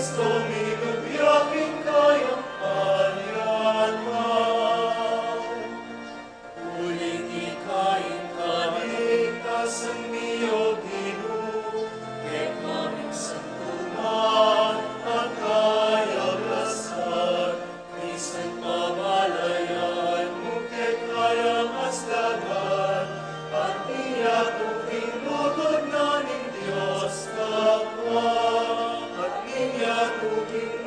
Cristo minubyaking kayang kalyaman. Uling ikain kaligtasan niyo Ginoo, ket aming santuman at kayablasan. Bisan pabalayan mo ket kayang asdagan, at iyak uking lugod na ning Diyos kapwa, at iyak uking